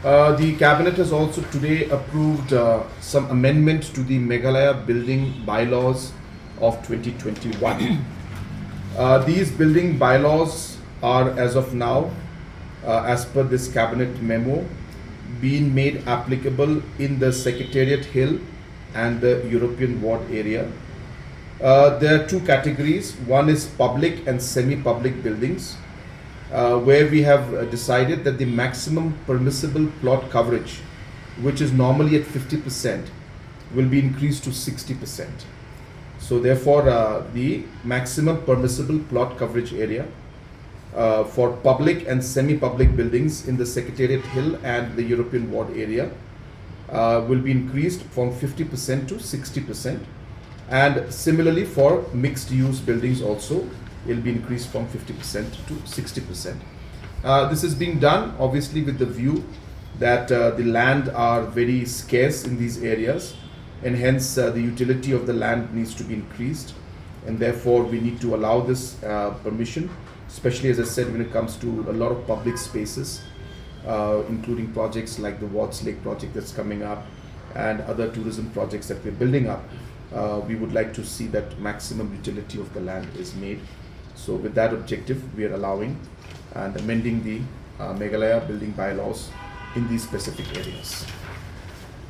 The cabinet has also today approved some amendment to the Meghalaya building bylaws of 2021. These building bylaws are, as of now, as per this cabinet memo, being made applicable in the Secretariat Hill and the European Ward area. There are two categories. One is public and semi-public buildings, where we have decided that the maximum permissible plot coverage, which is normally at 50%, will be increased to 60%. So therefore, the maximum permissible plot coverage area for public and semi-public buildings in the Secretariat Hill and the European Ward area will be increased from 50% to 60%. And similarly for mixed use buildings also, it will be increased from 50% to 60%. This is being done obviously with the view that the land are very scarce in these areas, and hence the utility of the land needs to be increased, and therefore we need to allow this permission, especially, as I said, when it comes to a lot of public spaces, including projects like the Watts Lake project that's coming up and other tourism projects that we're building up. We would like to see that maximum utility of the land is made. So with that objective, we are allowing and amending the Meghalaya building bylaws in these specific areas.